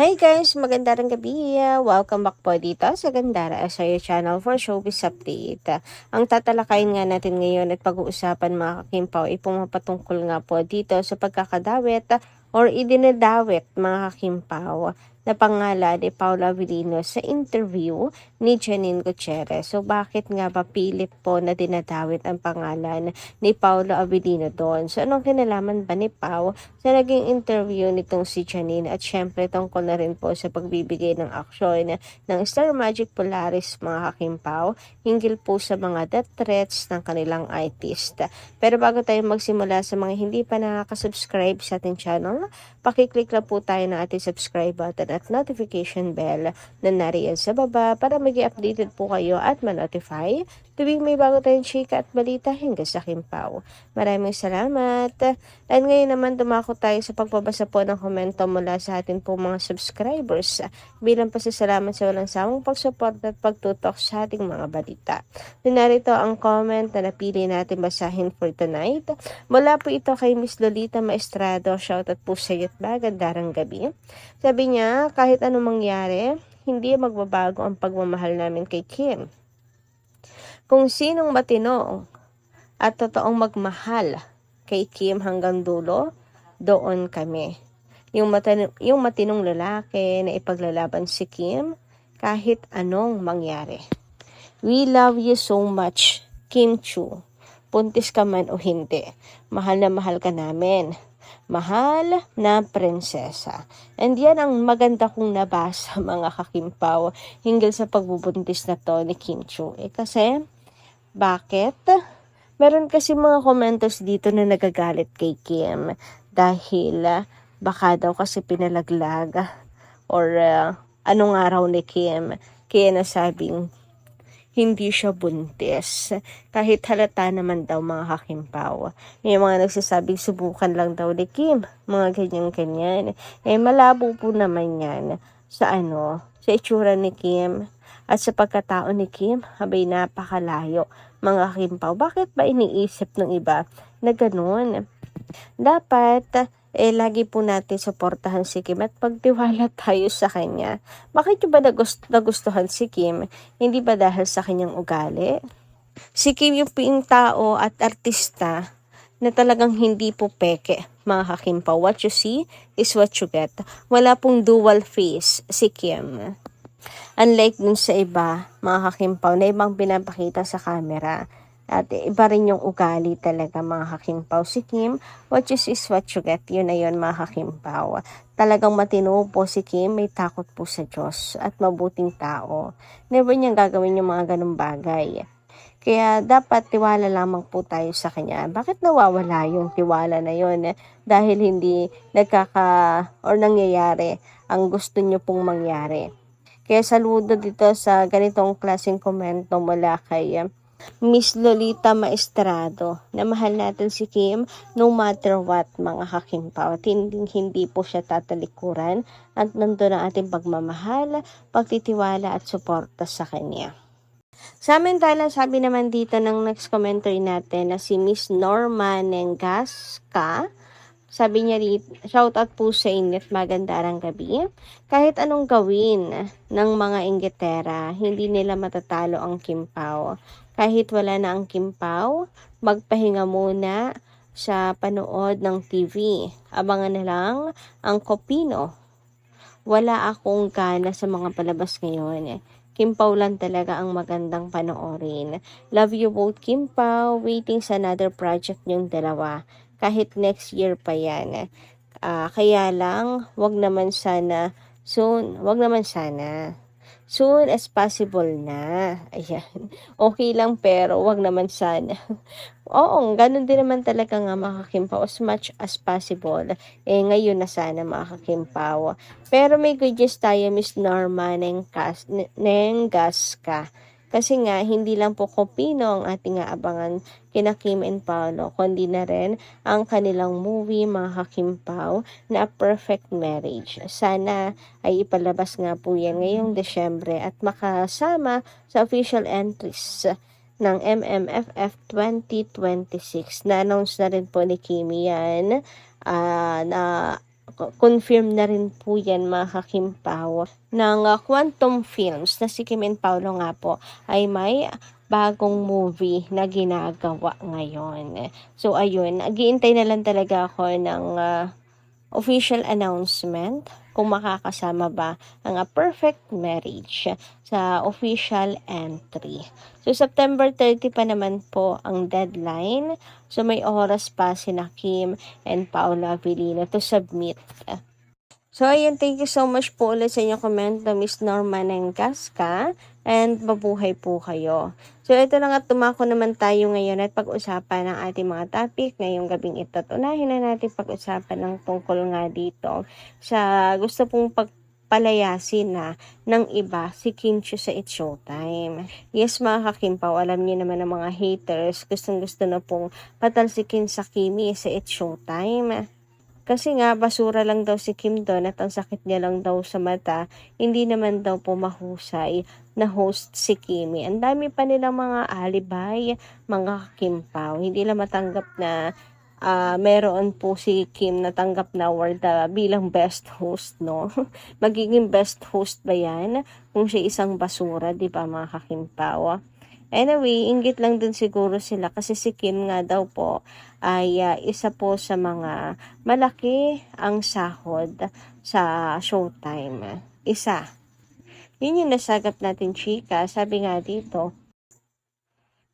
Hi guys! Magandang gabi! Welcome back po dito sa Gandara sa your channel for showbiz update. Ang tatalakayin nga natin ngayon at pag-uusapan mga kakimpaw ay pumapatungkol nga po dito sa pagkakadawit or idinadawit mga kakimpaw na pangalan ni Paula Avellino sa interview ni Janine Gutierrez. So bakit nga ba pilit po na dinadawit ang pangalan ni Paula Avellino doon? So anong kinalaman ba ni Pau sa naging interview nitong si Janine at syempre tungkol na rin po sa pagbibigay ng aksyon ng Star Magic Polaris mga kakimpaw hinggil po sa mga death threats ng kanilang artist. Pero bago tayo magsimula, sa mga hindi pa nakaka-subscribe sa ating channel, pakiclick lang po tayo ng ating subscribe button at notification bell na nariyan sa baba para maging updated po kayo at ma-notify tuwing may bago tayong chika at balita hinggil sa Kimpaw. Maraming salamat! At ngayon naman dumako tayo sa pagbabasa po ng komento mula sa atin po mga subscribers bilang pasasalamat sa walang sawang pagsuporta at pagtutok sa ating mga balita. Narito ang comment na napili natin basahin for tonight. Mula po ito kay Miss Lolita Maestrado. Shoutout po sa iyo at magandang gabi. Sabi niya, kahit anong mangyari, hindi magbabago ang pagmamahal namin kay Kim. Kung sinong matino at totoong magmahal kay Kim hanggang dulo, doon kami. Yung matinong lalaki na ipaglalaban si Kim kahit anong mangyari. We love you so much, Kim Chu. Puntis ka man o hindi, mahal na mahal ka namin. Mahal na prinsesa. And yan ang maganda kong nabasa mga kakimpaw hinggil sa pagbubuntis na to ni Kim Chu. Kasi, bakit? Meron kasi mga komentos dito na nagagalit kay Kim dahil baka daw kasi pinalaglag or anong araw ni Kim kaya nasabing hindi siya buntis. Kahit halata naman daw mga kakimpaw. May mga nagsasabing subukan lang daw ni Kim. Mga ganyan-ganyan. Malabo po naman yan sa sa itsura ni Kim. At sa pagkatao ni Kim, abay napakalayo. Mga kakimpaw, bakit ba iniisip ng iba na ganun? Dapat lagi po natin suportahan si Kim at pagtiwala tayo sa kanya. Bakit ba nagustuhan si Kim? Hindi ba dahil sa kanyang ugali? Si Kim yung tao at artista na talagang hindi po peke, mga kakimpaw. What you see is what you get. Wala pong dual face si Kim. Unlike dun sa iba, mga kakimpaw, na ibang pinapakita sa camera. At iba rin yung ugali talaga mga kakimpaw. Si Kim, what you see is what you get. Yun na yun mga kakimpaw. Talagang matino po si Kim, may takot po sa Diyos at mabuting tao. Never niyang gagawin yung mga ganung bagay. Kaya dapat tiwala lamang po tayo sa kanya. Bakit nawawala yung tiwala na yun? Dahil hindi nangyayari ang gusto niyo pong mangyari. Kaya saludo dito sa ganitong klaseng komento mula kay Miss Lolita Maestrado na mahal natin si Kim no matter what mga kakimpaw. At hindi po siya tatalikuran at nandun ang ating pagmamahal, pagtitiwala at suporta sa kanya. Samantala, sabi naman dito ng next commentary natin na si Miss Norma Nengasca. Sabi niya rito, shoutout po sa inyo at magandang gabi. Kahit anong gawin ng mga inggitera, hindi nila matatalo ang Kimpaw. Kahit wala na ang Kimpaw, magpahinga muna sa panood ng TV. Abangan na lang ang Kopino. Wala akong gana sa mga palabas ngayon. Kimpaw lang talaga ang magandang panoorin. Love you both, Kimpaw. Waiting sa another project niyong dalawa. Kahit next year pa yan. Kaya lang, wag naman sana soon. Wag naman sana. Soon as possible na. Ayan. Okay lang pero wag naman sana. Oo, ganun din naman talaga nga mga kakimpaw. As much as possible. Ngayon na sana mga kakimpaw. Pero may good news tayo, Miss Norma Nengasca. Kasi nga, hindi lang po Kopino ang ating aabangan kina Kim and Paolo, kundi na rin ang kanilang movie, mga kakimpaw, na A Perfect Marriage. Sana ay ipalabas nga po yan ngayong Desyembre at makasama sa official entries ng MMFF 2026. Na-announce na rin po ni Kimi yan na confirm na rin po yan mga kakimpaw ng Quantum Films na si Kim and Paolo nga po ay may bagong movie na ginagawa ngayon. So ayun, naghihintay na lang talaga ako ng official announcement kung makakasama ba ang Perfect Marriage sa official entry. So September 30 pa naman po ang deadline. So may oras pa sina Kim and Paolo Avellino to submit. So ayun, thank you so much po ulit sa inyong komento, Miss Norma Nengasca, and mabuhay po kayo. So ito na nga, tumako naman tayo ngayon at pag-usapan ng ating mga topic ngayong gabing ito. Unahin na natin pag-usapan ng tungkol nga dito sa gusto pong palayasin na ng iba si Kim Chiu sa It's Showtime. Yes mga kakimpaw, alam niyo naman ng mga haters, gustong-gusto na pong patalsikin sa Kimi sa It's Showtime. Kasi nga, basura lang daw si Kim doon at ang sakit niya lang daw sa mata, hindi naman daw po mahusay na host si Kimi. Ang dami pa nilang mga alibay, mga Kimpaw. Hindi lang matanggap na meron po si Kim natanggap na award bilang best host, no? Magiging best host ba yan kung siya isang basura, di ba mga kakimpaw? Anyway, inggit lang din siguro sila kasi si Kim nga daw po ay isa po sa mga malaki ang sahod sa Showtime. Isa. Yun yung nasagap natin, chika. Sabi nga dito,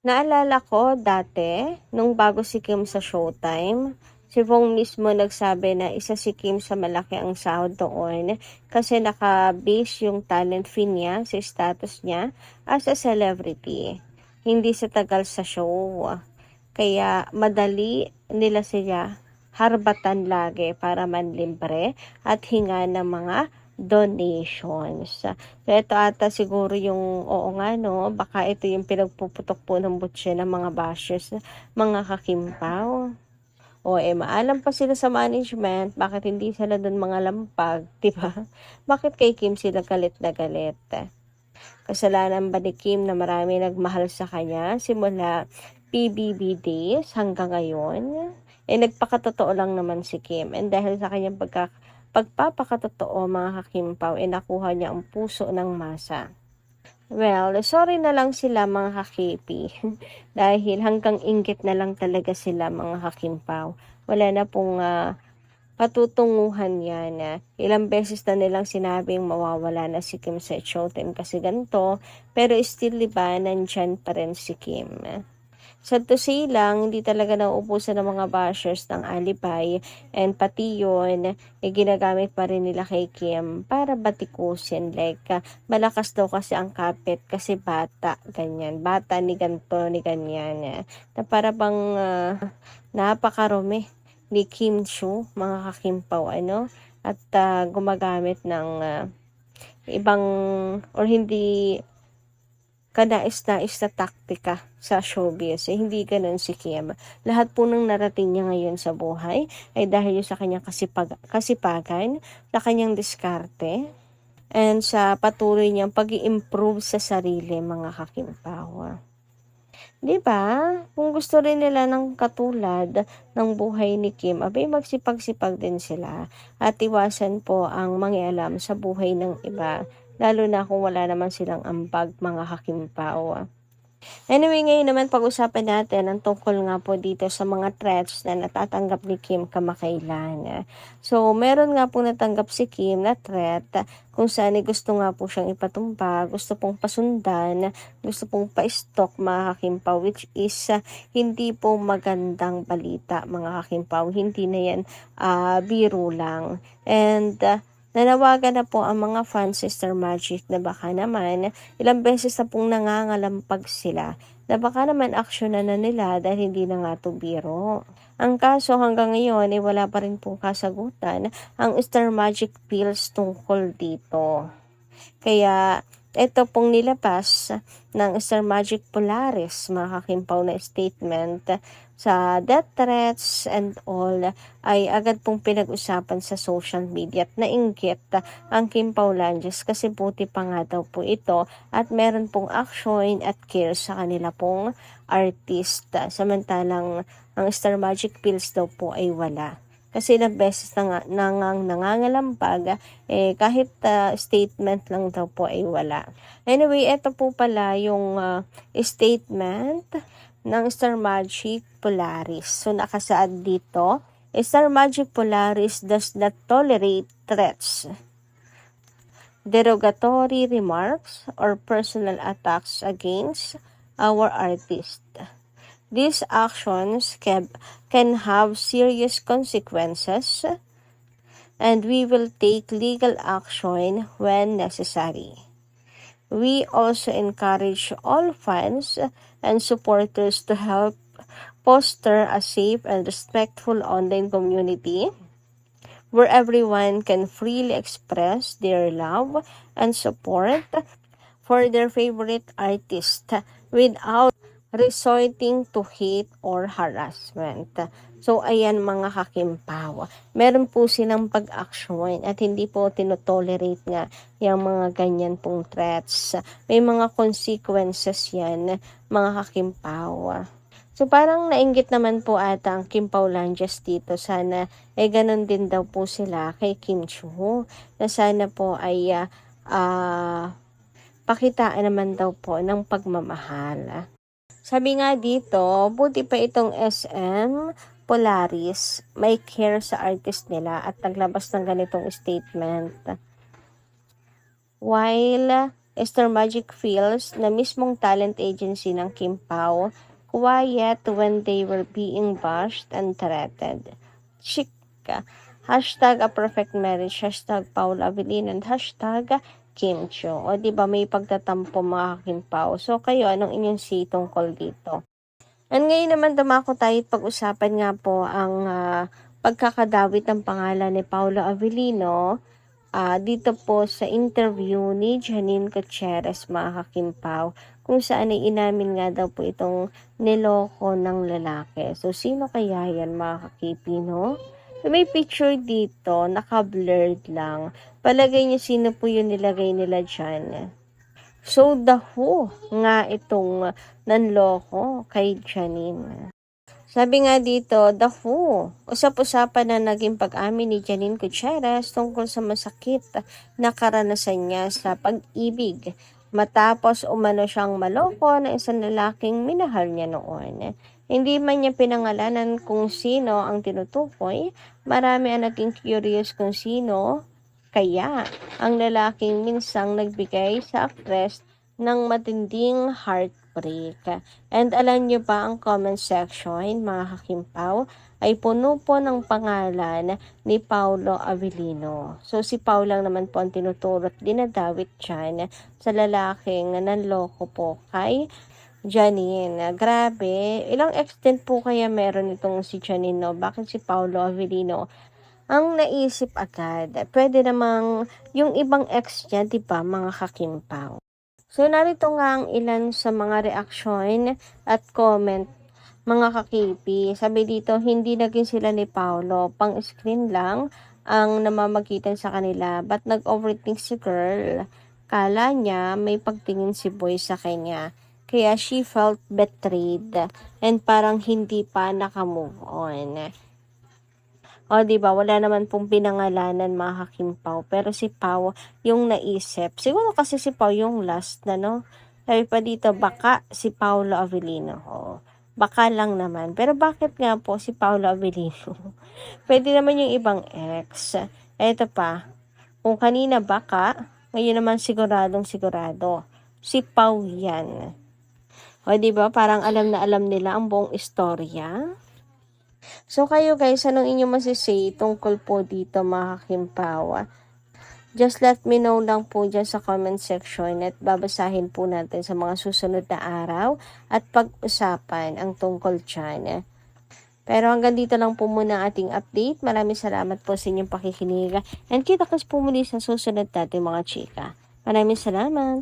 naalala ko dati, nung bago si Kim sa Showtime, si Vong mismo nagsabi na isa si Kim sa malaki ang sahod doon kasi naka-base yung talent fee niya sa status niya as a celebrity. Hindi sa tagal sa show. Kaya madali nila siya harbatan lagi para manlibre at hinga ng mga donations. So, ito ata siguro yung, oo nga no, baka ito yung pinagpuputok po ng butse ng mga bashers, mga kakimpaw. O maalam pa sila sa management, bakit hindi sila doon mga lampag, diba? Bakit kay Kim sila galit na galit? Kasalanan ba ni Kim na marami nagmahal sa kanya simula PBB days hanggang ngayon? Nagpakatotoo lang naman si Kim. And dahil sa kanyang pagpapakatotoo mga kakimpaw, nakuha niya ang puso ng masa. Well, sorry na lang sila mga kakipi. Dahil hanggang inggit na lang talaga sila mga kakimpaw. Wala na pong patutunguhan yan. Ilang beses na nilang sinabing mawawala na si Kim sa Showtime kasi ganito, pero still diba, nandyan pa rin si Kim. Sa to say lang, hindi talaga nauubusan ng mga bashers ng alibay, and pati yun, ginagamit pa rin nila kay Kim para batikusin, like, malakas daw kasi ang kapit kasi bata, ganyan, bata ni ganto, ni ganyan, na para bang napakarumi ni Kim Chiu, mga kakimpaw, at gumagamit ng ibang or hindi kanais-nais na taktika sa showbiz. Hindi ganun si Kim. Lahat po ng narating niya ngayon sa buhay ay dahil sa kanyang kasipagan, sa kanyang diskarte, and sa patuloy niyang pag-i-improve sa sarili, mga kakimpaw. Diba? Kung gusto rin nila ng katulad ng buhay ni Kim, abay magsipag-sipag din sila at iwasan po ang mangialam sa buhay ng iba, lalo na kung wala naman silang ambag, mga kakimpaw. Anyway, ngayon naman pag-usapan natin ang tungkol nga po dito sa mga threats na natatanggap ni Kim kamakailan. So, meron nga po natanggap si Kim na threat kung saan gusto nga po siyang ipatumba, gusto pong pasundan, gusto pong pa-stalk, mga kakimpaw, which is hindi po magandang balita, mga kakimpaw. Hindi na yan biro lang. And nanawagan na po ang mga fans Sister Magic na baka naman ilang beses na pong nangangalampag sila na baka naman aksyonan na nila dahil hindi na nga to biro. Ang kaso hanggang ngayon ay wala pa rin pong kasagutan ang Star Magic Pills tungkol dito. Kaya ito pong nilabas ng Star Magic Polaris, mga kakimpaw, na statement sa death threats and all ay agad pong pinag-usapan sa social media at nainggit ang Kim Paulanges kasi buti pa nga daw po ito at meron pong action at care sa kanila pong artist. Samantalang ang Star Magic Pills daw po ay wala. Kasi ilang beses nangangalampag, kahit statement lang daw po ay wala. Anyway, ito po pala yung statement ng Star Magic Polaris. So, nakasaad dito, Star Magic Polaris does not tolerate threats, derogatory remarks, or personal attacks against our artist. These actions can have serious consequences, and we will take legal action when necessary. We also encourage all fans and supporters to help foster a safe and respectful online community where everyone can freely express their love and support for their favorite artist without resorting to hate or harassment. So, ayan mga kakimpaw. Meron po silang pag-action at hindi po tinotolerate nga yung mga ganyan pong threats. May mga consequences yan, mga kakimpaw. So, parang nainggit naman po ata ang Kim Paulanjas dito. Sana, ganun din daw po sila kay Kim Chiu. Na sana po ay pakitaan naman daw po ng pagmamahal. Sabi nga dito, buti pa itong SM Polaris may care sa artist nila at naglabas ng ganitong statement. While Star Magic feels na mismong talent agency ng Kim Pao quiet when they were being bashed and threatened. Chika. Hashtag a perfect marriage. Hashtag Paula Avelino and hashtag Kim Chiu. O diba may pagtatampo mga Kim Pao. So kayo, anong inyong say tungkol dito? And ngayon naman dumako tayo at pag-usapan nga po ang pagkakadawit ng pangalan ni Paula Avelino dito po sa interview ni Janine Gutierrez mga kakimpaw, kung saan ay inamin nga daw po itong niloko ng lalaki. So, sino kaya yan mga kakipino? So, may picture dito, naka-blurred lang. Palagay niyo sino po yung nilagay nila dyan. So, the who nga itong nanloko kay Janine. Sabi nga dito, the who, usap-usapan na naging pag-amin ni Janine Gutierrez tungkol sa masakit na karanasan niya sa pag-ibig matapos umano siyang maloko ng isang lalaking minahal niya noon. Hindi man niya pinangalanan kung sino ang tinutukoy, marami ang naging curious kung sino kaya ang lalaking minsang nagbigay sa actress ng matinding heartbreak. And alam nyo ba ang comment section, mga kakimpaw, ay puno po ng pangalan ni Paulo Avelino. So si Paul lang naman po ang tinuturo at dinadawit dyan sa lalaking nanloko po kay Janine. Grabe, ilang extent po kaya meron itong si Janine, no? Bakit si Paulo Avelino ang naisip agad? Pwede namang yung ibang ex niya, diba, mga kakimpaw? So, narito nga ang ilan sa mga reaksyon at comment, mga kakipi. Sabi dito, hindi naging sila ni Paolo. Pang-screen lang ang namamagitan sa kanila. But nag-overthink si girl. Kala niya may pagtingin si boy sa kanya. Kaya she felt betrayed and parang hindi pa nakamove on. O, diba, wala naman pong pinangalanan mga kakimpaw. Pero si Pao yung naisip. Siguro kasi si Pao yung last na, no? Sabi pa dito, baka si Paolo Avelino. O, baka lang naman. Pero bakit nga po si Paolo Avelino? Pwede naman yung ibang ex. Eto pa, kung kanina baka, ngayon naman siguradong sigurado. Si Pao yan. O, diba, parang alam na alam nila ang buong istorya. So kayo guys, anong inyong masisay tungkol po dito mga kakimpaw? Just let me know lang po dyan sa comment section at babasahin po natin sa mga susunod na araw at pag-usapan ang tungkol dyan. Pero hanggang dito lang po muna ating update. Maraming salamat po sa inyong pakikinig and kita-kits po muli sa susunod natin mga chika. Maraming salamat!